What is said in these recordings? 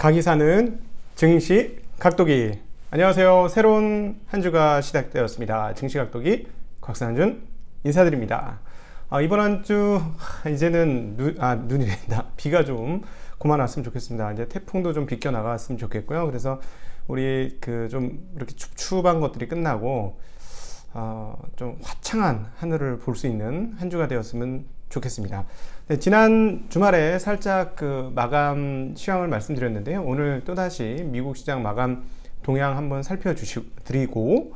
각이 사는 증시 각도기. 안녕하세요. 새로운 한 주가 시작되었습니다. 증시 각도기 곽상준 인사드립니다. 이번 한 주 이제는 눈이란다. 비가 좀 그만 왔으면 좋겠습니다. 이제 태풍도 좀 비껴 나갔으면 좋겠고요. 그래서 우리 좀 이렇게 춥춥한 것들이 끝나고 좀 화창한 하늘을 볼 수 있는 한 주가 되었으면 좋겠습니다. 네, 지난 주말에 살짝 마감 시황을 말씀드렸는데요. 오늘 또다시 미국 시장 마감 동향 한번 살펴드리고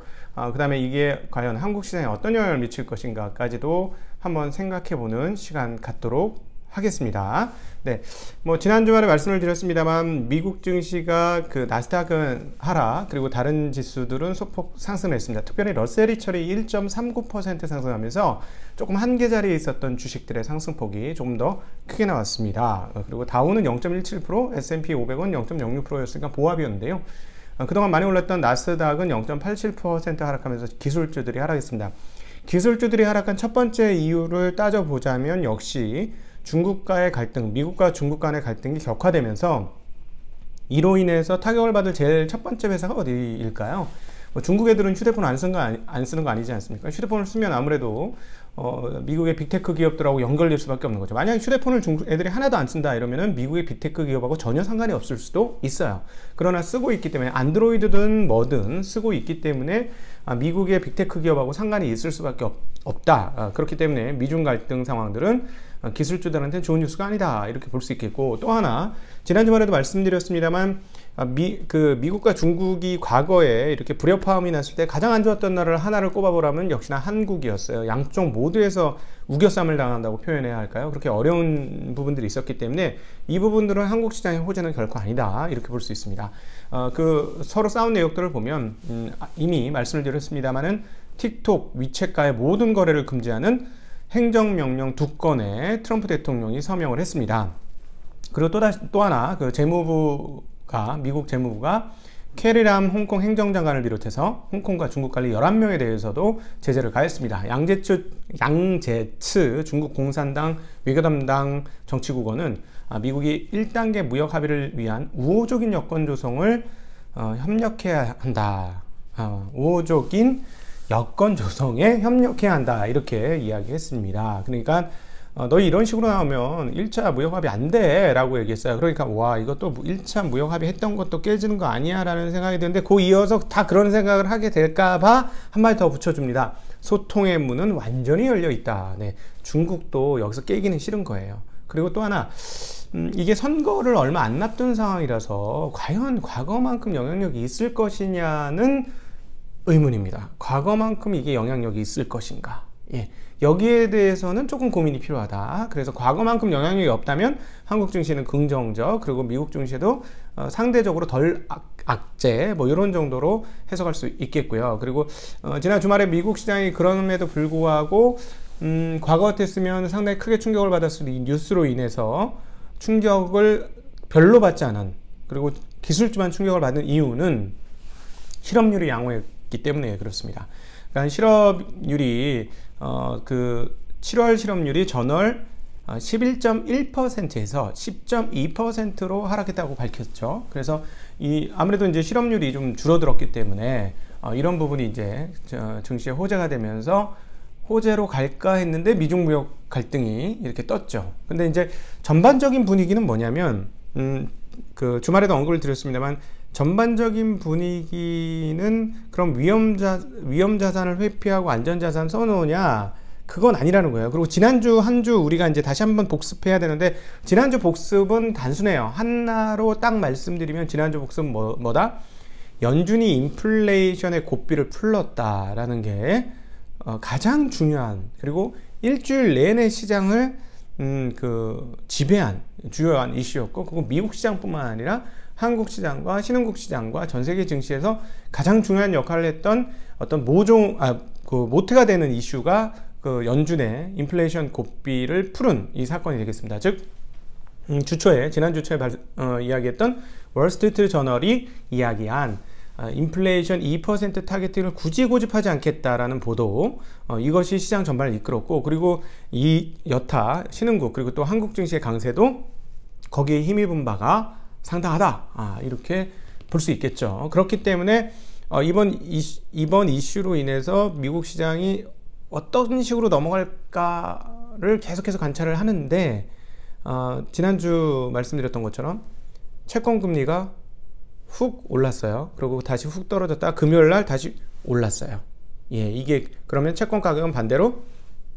그 다음에 이게 과연 한국 시장에 어떤 영향을 미칠 것인가까지도 한번 생각해보는 시간 갖도록 하겠습니다. 네, 지난 주말에 말씀을 드렸습니다만 미국 증시가 나스닥은 하락, 그리고 다른 지수들은 소폭 상승을 했습니다. 특별히 러셀 리처리 1.39% 상승하면서 조금 한계 자리에 있었던 주식들의 상승폭이 조금 더 크게 나왔습니다. 그리고 다우는 0.17%, S&P 500은 0.06%였으니까 보합이었는데요. 그동안 많이 올랐던 나스닥은 0.87% 하락하면서 기술주들이 하락했습니다. 기술주들이 하락한 첫 번째 이유를 따져보자면 역시 중국과의 갈등, 미국과 중국 간의 갈등이 격화되면서 이로 인해서 타격을 받을 제일 첫 번째 회사가 어디일까요? 중국 애들은 휴대폰 안 쓰는 거 아니지 않습니까? 휴대폰을 쓰면 아무래도 미국의 빅테크 기업들하고 연결될 수밖에 없는 거죠. 만약에 휴대폰을 중국 애들이 하나도 안 쓴다 이러면은 미국의 빅테크 기업하고 전혀 상관이 없을 수도 있어요. 그러나 쓰고 있기 때문에 안드로이드든 뭐든 쓰고 있기 때문에 미국의 빅테크 기업하고 상관이 있을 수밖에 없다. 그렇기 때문에 미중 갈등 상황들은 기술주들한테는 좋은 뉴스가 아니다 이렇게 볼 수 있겠고, 또 하나 지난 주말에도 말씀드렸습니다만 미국과 중국이 과거에 이렇게 불협화음이 났을 때 가장 안 좋았던 나라를 하나를 꼽아보라면 역시나 한국이었어요. 양쪽 모두에서 우겨쌈을 당한다고 표현해야 할까요? 그렇게 어려운 부분들이 있었기 때문에 이 부분들은 한국 시장의 호재는 결코 아니다 이렇게 볼 수 있습니다. 서로 싸운 내역들을 보면 이미 말씀을 드렸습니다만은 틱톡, 위챗과의 모든 거래를 금지하는 행정명령 2건에 트럼프 대통령이 서명을 했습니다. 그리고 또 하나 미국 재무부가 캐리람 홍콩 행정장관을 비롯해서 홍콩과 중국 관리 11명에 대해서도 제재를 가했습니다. 양제츠 중국 공산당 외교담당 정치국어는 미국이 1단계 무역 합의를 위한 우호적인 여건 조성을 협력해야 한다. 우호적인 여건 조성에 협력해야 한다 이렇게 이야기했습니다. 그러니까 너희 이런 식으로 나오면 1차 무역합의 안 돼 라고 얘기했어요. 그러니까 와, 이것도 1차 무역합의 했던 것도 깨지는 거 아니야 라는 생각이 드는데 이어서 다 그런 생각을 하게 될까봐 한 마디 더 붙여줍니다. 소통의 문은 완전히 열려 있다. 네, 중국도 여기서 깨기는 싫은 거예요. 그리고 또 하나 이게 선거를 얼마 안 남은 상황이라서 과연 과거만큼 영향력이 있을 것이냐는 의문입니다. 과거만큼 이게 영향력이 있을 것인가? 예, 여기에 대해서는 조금 고민이 필요하다. 그래서 과거만큼 영향력이 없다면 한국 증시는 긍정적, 그리고 미국 증시도 상대적으로 덜 악재 이런 정도로 해석할 수 있겠고요. 그리고 지난 주말에 미국 시장이 그럼에도 불구하고 과거 같았으면 상당히 크게 충격을 받았을 이 뉴스로 인해서 충격을 별로 받지 않은, 그리고 기술주만 충격을 받은 이유는 실업률이 양호했기 때문에 그렇습니다. 그러니까 실업률이 7월 실업률이 전월 11.1%에서 10.2%로 하락했다고 밝혔죠. 그래서 아무래도 이제 실업률이 좀 줄어들었기 때문에 이런 부분이 이제 증시의 호재가 되면서 호재로 갈까 했는데 미중 무역 갈등이 이렇게 떴죠. 근데 이제 전반적인 분위기는 뭐냐면 주말에도 언급을 드렸습니다만 전반적인 분위기는 그럼 위험 자산을 회피하고 안전 자산 써놓으냐, 그건 아니라는 거예요. 그리고 지난주 한 주 우리가 이제 다시 한번 복습해야 되는데, 지난주 복습은 단순해요. 하나로 딱 말씀드리면 지난주 복습은 뭐다? 연준이 인플레이션의 고삐를 풀렀다라는 게 가장 중요한, 그리고 일주일 내내 시장을 지배한 주요한 이슈였고, 그리고 미국 시장뿐만 아니라 한국 시장과 신흥국 시장과 전 세계 증시에서 가장 중요한 역할을 했던 어떤 모태가 되는 이슈가 연준의 인플레이션 고삐를 푸른 이 사건이 되겠습니다. 즉 지난 주초에 이야기했던 월스트리트 저널이 이야기한 인플레이션 2% 타겟팅을 굳이 고집하지 않겠다라는 보도, 이것이 시장 전반을 이끌었고, 그리고 이 여타 신흥국 그리고 또 한국 증시의 강세도 거기에 힘입은 바가 상당하다. 이렇게 볼 수 있겠죠. 그렇기 때문에 이번 이슈로 인해서 미국 시장이 어떤 식으로 넘어갈까를 계속해서 관찰을 하는데, 지난주 말씀드렸던 것처럼 채권 금리가 훅 올랐어요. 그리고 다시 훅 떨어졌다 금요일 날 다시 올랐어요. 이게 그러면 채권 가격은 반대로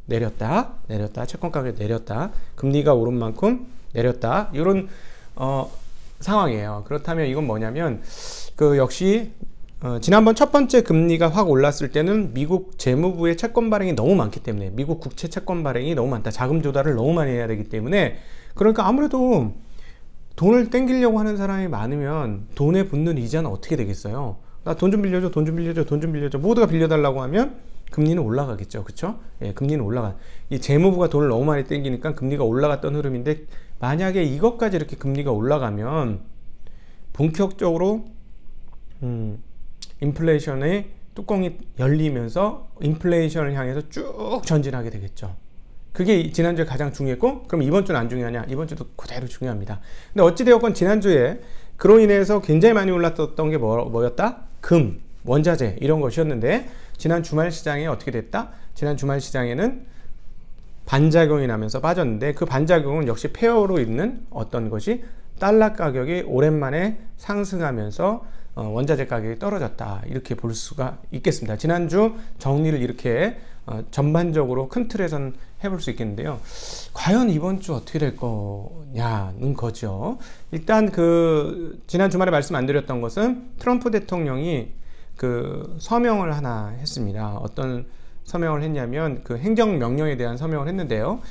내렸다 채권 가격이 내렸다, 금리가 오른 만큼 내렸다, 이런 상황이에요. 그렇다면 이건 뭐냐면, 역시 지난번 첫 번째 금리가 확 올랐을 때는 미국 재무부의 채권 발행이 너무 많기 때문에, 미국 국채 채권 발행이 너무 많다, 자금 조달을 너무 많이 해야 되기 때문에, 그러니까 아무래도 돈을 땡기려고 하는 사람이 많으면 돈에 붙는 이자는 어떻게 되겠어요? 나 돈 좀 빌려줘, 돈 좀 빌려줘, 돈 좀 빌려줘, 모두가 빌려달라고 하면 금리는 올라가겠죠. 그쵸? 금리는 올라가. 이 재무부가 돈을 너무 많이 땡기니까 금리가 올라갔던 흐름인데, 만약에 이것까지 이렇게 금리가 올라가면 본격적으로 인플레이션의 뚜껑이 열리면서 인플레이션을 향해서 쭉 전진하게 되겠죠. 그게 지난주에 가장 중요했고, 그럼 이번 주는 안 중요하냐? 이번 주도 그대로 중요합니다. 근데 어찌되었건 지난주에 그로 인해서 굉장히 많이 올랐던 게 뭐였다? 금, 원자재 이런 것이었는데, 지난 주말 시장에 어떻게 됐다? 지난 주말 시장에는 반작용이 나면서 빠졌는데, 그 반작용은 역시 페어로 있는 어떤 것이 달러 가격이 오랜만에 상승하면서 원자재 가격이 떨어졌다, 이렇게 볼 수가 있겠습니다. 지난주 정리를 이렇게 전반적으로 큰 틀에선 해볼 수 있겠는데요. 과연 이번 주 어떻게 될 거냐는 거죠. 일단 지난 주말에 말씀 안 드렸던 것은 트럼프 대통령이 서명을 하나 했습니다. 어떤 서명을 했냐면 행정명령에 대한 서명을 했는데요.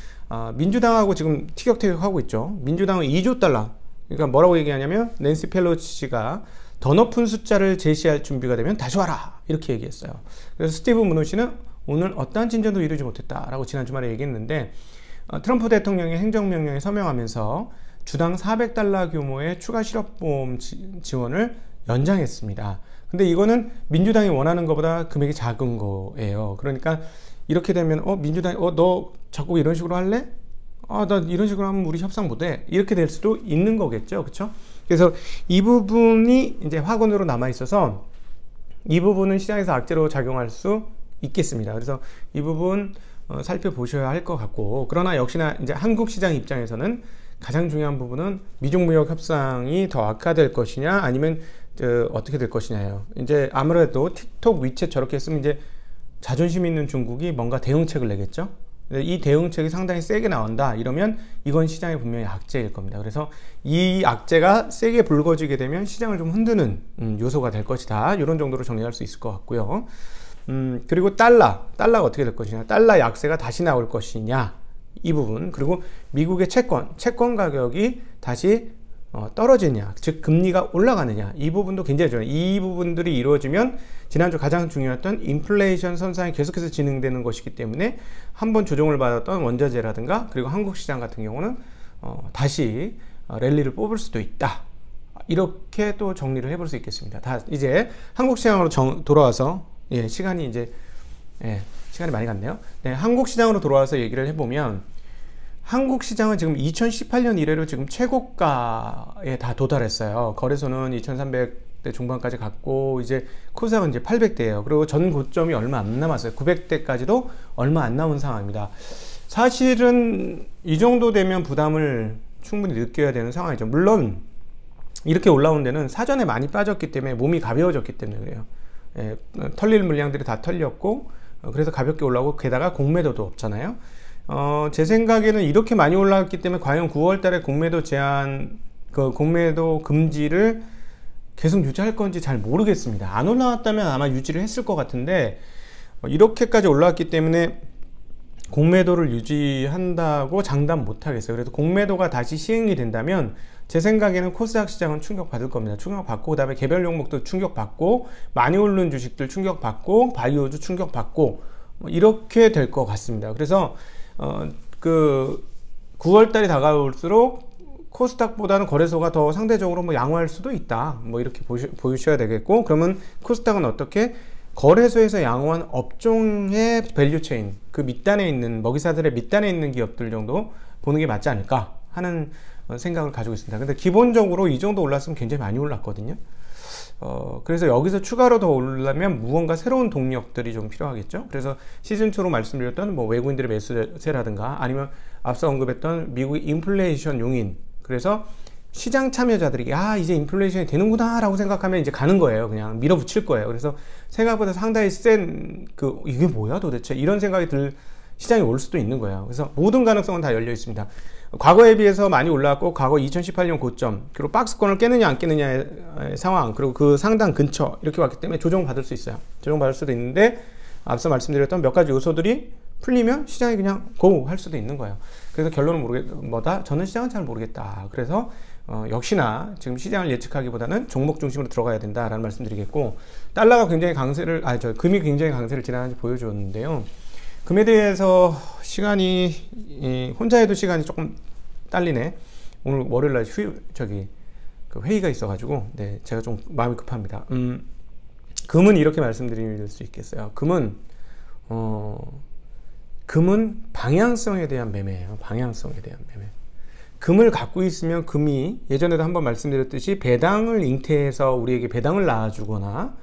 민주당하고 지금 티격태격하고 있죠. 민주당은 2조 달러, 그러니까 뭐라고 얘기하냐면, 낸시 펠로시가 더 높은 숫자를 제시할 준비가 되면 다시 와라, 이렇게 얘기했어요. 그래서 스티브 무누신은 오늘 어떠한 진전도 이루지 못했다라고 지난 주말에 얘기했는데, 트럼프 대통령이 행정명령에 서명하면서 주당 400달러 규모의 추가 실업보험 지원을 연장했습니다. 근데 이거는 민주당이 원하는 것보다 금액이 작은 거예요. 그러니까 이렇게 되면 민주당이 너 자꾸 이런 식으로 할래? 나 이런 식으로 하면 우리 협상 못해, 이렇게 될 수도 있는 거겠죠. 그렇죠? 그래서 이 부분이 이제 확언으로 남아 있어서 이 부분은 시장에서 악재로 작용할 수 있겠습니다. 그래서 이 부분 살펴보셔야 할 것 같고, 그러나 역시나 이제 한국 시장 입장에서는 가장 중요한 부분은 미중 무역 협상이 더 악화될 것이냐, 아니면 어떻게 될 것이냐예요. 이제 아무래도 틱톡, 위챗 저렇게 했으면 이제 자존심 있는 중국이 뭔가 대응책을 내겠죠. 이 대응책이 상당히 세게 나온다 이러면 이건 시장에 분명히 악재일 겁니다. 그래서 이 악재가 세게 불거지게 되면 시장을 좀 흔드는 요소가 될 것이다, 이런 정도로 정리할 수 있을 것 같고요. 그리고 달러가 어떻게 될 것이냐, 달러 약세가 다시 나올 것이냐, 이 부분, 그리고 미국의 채권 가격이 다시 떨어지냐, 즉 금리가 올라가느냐, 이 부분도 굉장히 중요해요. 이 부분들이 이루어지면 지난주 가장 중요했던 인플레이션 선상이 계속해서 진행되는 것이기 때문에 한번 조정을 받았던 원자재라든가, 그리고 한국 시장 같은 경우는 다시 랠리를 뽑을 수도 있다, 이렇게 또 정리를 해볼 수 있겠습니다. 이제 한국 시장으로 돌아와서 시간이 많이 갔네요. 한국 시장으로 돌아와서 얘기를 해보면, 한국 시장은 지금 2018년 이래로 지금 최고가에 다 도달했어요. 거래소는 2300대 중반까지 갔고, 이제 코스닥은 이제 800대예요. 그리고 전 고점이 얼마 안 남았어요. 900대까지도 얼마 안 남은 상황입니다. 사실은 이 정도 되면 부담을 충분히 느껴야 되는 상황이죠. 물론 이렇게 올라온 데는 사전에 많이 빠졌기 때문에, 몸이 가벼워졌기 때문에 그래요. 털릴 물량들이 다 털렸고, 그래서 가볍게 올라오고, 게다가 공매도도 없잖아요. 제 생각에는 이렇게 많이 올라왔기 때문에 과연 9월 달에 공매도 제한, 공매도 금지를 계속 유지할 건지 잘 모르겠습니다. 안 올라왔다면 아마 유지를 했을 것 같은데, 이렇게까지 올라왔기 때문에 공매도를 유지한다고 장담 못 하겠어요. 그래서 공매도가 다시 시행이 된다면 제 생각에는 코스닥 시장은 충격받을 겁니다. 충격받고, 그 다음에 개별 종목도 충격받고, 많이 오른 주식들 충격받고, 바이오주 충격받고, 이렇게 될 것 같습니다. 그래서 9월달이 다가올수록 코스닥보다는 거래소가 더 상대적으로 양호할 수도 있다, 이렇게 보셔야 되겠고, 그러면 코스닥은 어떻게 거래소에서 양호한 업종의 밸류체인, 그 밑단에 있는, 먹이사들의 밑단에 있는 기업들 정도 보는 게 맞지 않을까 하는 생각을 가지고 있습니다. 근데 기본적으로 이 정도 올랐으면 굉장히 많이 올랐거든요. 그래서 여기서 추가로 더 오르려면 무언가 새로운 동력들이 좀 필요하겠죠. 그래서 시즌2로 말씀드렸던 뭐 외국인들의 매수세라든가 아니면 앞서 언급했던 미국의 인플레이션 용인, 그래서 시장 참여자들이 이제 인플레이션이 되는구나 라고 생각하면 이제 가는 거예요. 그냥 밀어붙일 거예요. 그래서 생각보다 상당히 센 이게 뭐야 도대체 이런 생각이 들 시장이 올 수도 있는 거예요. 그래서 모든 가능성은 다 열려 있습니다. 과거에 비해서 많이 올라왔고, 과거 2018년 고점, 그리고 박스권을 깨느냐 안 깨느냐의 상황, 그리고 그 상단 근처 이렇게 왔기 때문에 조정받을 수 있어요. 조정받을 수도 있는데, 앞서 말씀드렸던 몇 가지 요소들이 풀리면 시장이 그냥 고 할 수도 있는 거예요. 그래서 결론은 저는 시장은 잘 모르겠다. 그래서 역시나 지금 시장을 예측하기보다는 종목 중심으로 들어가야 된다라는 말씀드리겠고, 달러가 굉장히 금이 굉장히 강세를 지나는지 보여줬는데요. 금에 대해서 시간이 혼자 해도 시간이 조금 딸리네. 오늘 월요일날 회의가 있어가지고 제가 좀 마음이 급합니다. 금은 이렇게 말씀드릴 수 있겠어요. 금은 방향성에 대한 매매예요. 방향성에 대한 매매. 금을 갖고 있으면 금이 예전에도 한번 말씀드렸듯이 배당을 잉태해서 우리에게 배당을 낳아주거나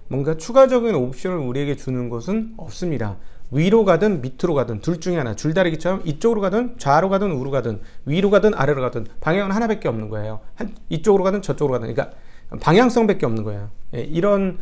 뭔가 추가적인 옵션을 우리에게 주는 것은 없습니다. 위로 가든 밑으로 가든 둘 중에 하나, 줄다리기처럼 이쪽으로 가든 좌로 가든 우로 가든 위로 가든 아래로 가든 방향은 하나밖에 없는 거예요. 이쪽으로 가든 저쪽으로 가든, 그러니까 방향성밖에 없는 거예요. 이런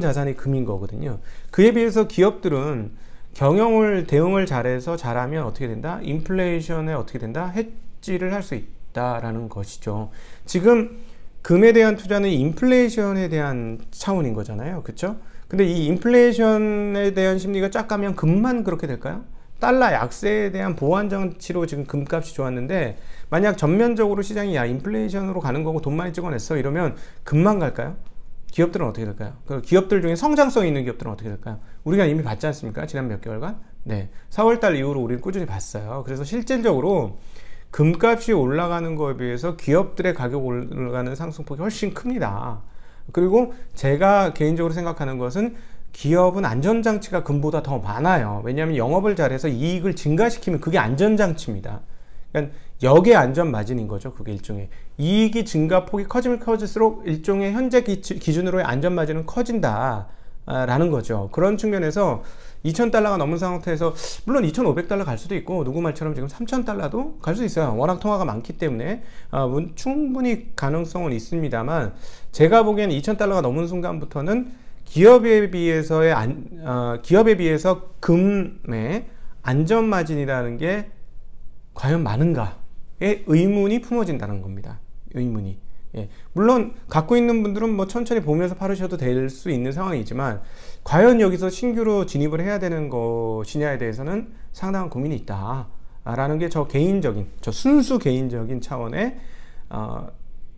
자산이 금인 거거든요. 그에 비해서 기업들은 대응을 잘하면 어떻게 된다? 인플레이션에 어떻게 된다? 해지를 할 수 있다라는 것이죠. 지금 금에 대한 투자는 인플레이션에 대한 차원인 거잖아요. 그렇죠? 근데 이 인플레이션에 대한 심리가 쫙 가면 금만 그렇게 될까요? 달러 약세에 대한 보완장치로 지금 금값이 좋았는데, 만약 전면적으로 시장이 인플레이션으로 가는 거고 돈 많이 찍어냈어 이러면 금만 갈까요? 기업들은 어떻게 될까요? 그 기업들 중에 성장성 있는 기업들은 어떻게 될까요? 우리가 이미 봤지 않습니까? 지난 몇 개월간? 4월달 이후로 우리는 꾸준히 봤어요. 그래서 실질적으로 금값이 올라가는 거에 비해서 기업들의 가격 올라가는 상승폭이 훨씬 큽니다. 그리고 제가 개인적으로 생각하는 것은 기업은 안전장치가 금보다 더 많아요. 왜냐하면 영업을 잘해서 이익을 증가시키면 그게 안전장치입니다. 그러니까 역의 안전마진인 거죠. 그게 일종의 이익이 증가폭이 커지면 커질수록 일종의 현재 기준으로의 안전마진은 커진다 라는 거죠. 그런 측면에서 2,000달러가 넘은 상태에서 물론 2,500달러 갈 수도 있고 누구 말처럼 지금 3,000달러도 갈 수 있어요. 워낙 통화가 많기 때문에 충분히 가능성은 있습니다만, 제가 보기엔 2,000달러가 넘은 순간부터는 기업에 비해서 금의 안전마진이라는 게 과연 많은가의 의문이 품어진다는 겁니다. 의문이. 물론 갖고 있는 분들은 뭐 천천히 보면서 팔으셔도 될 수 있는 상황이지만, 과연 여기서 신규로 진입을 해야 되는 것이냐에 대해서는 상당한 고민이 있다 라는 게 저 순수 개인적인 차원의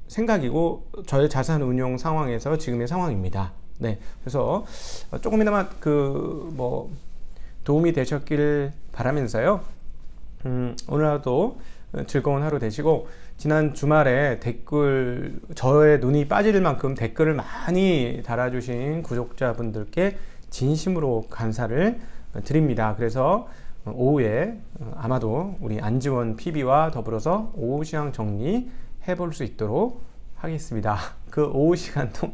생각이고 저의 자산 운용 상황에서 지금의 상황입니다. 그래서 조금이나마 도움이 되셨길 바라면서요. 오늘 하루도 즐거운 하루 되시고, 지난 주말에 저의 눈이 빠질 만큼 댓글을 많이 달아주신 구독자분들께 진심으로 감사를 드립니다. 그래서 오후에 아마도 우리 안지원 PB와 더불어서 오후 시장 정리 해볼 수 있도록 하겠습니다. 그 오후 시간도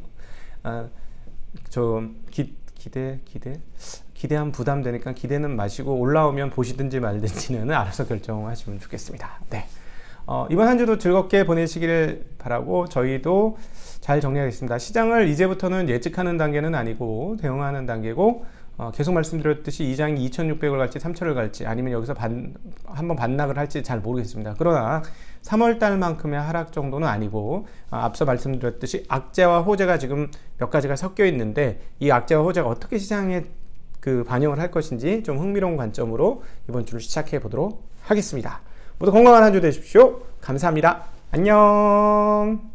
좀 기대하면 부담되니까 기대는 마시고 올라오면 보시든지 말든지는 알아서 결정하시면 좋겠습니다. 이번 한 주도 즐겁게 보내시기를 바라고, 저희도 잘 정리하겠습니다. 시장을 이제부터는 예측하는 단계는 아니고 대응하는 단계고, 계속 말씀드렸듯이 이 장이 2,600을 갈지 3,000을 갈지 아니면 여기서 한번 반락을 할지 잘 모르겠습니다. 그러나 3월달만큼의 하락 정도는 아니고, 앞서 말씀드렸듯이 악재와 호재가 지금 몇 가지가 섞여 있는데, 이 악재와 호재가 어떻게 시장에 반영을 할 것인지 좀 흥미로운 관점으로 이번 주를 시작해 보도록 하겠습니다. 모두 건강한 한 주 되십시오. 감사합니다. 안녕.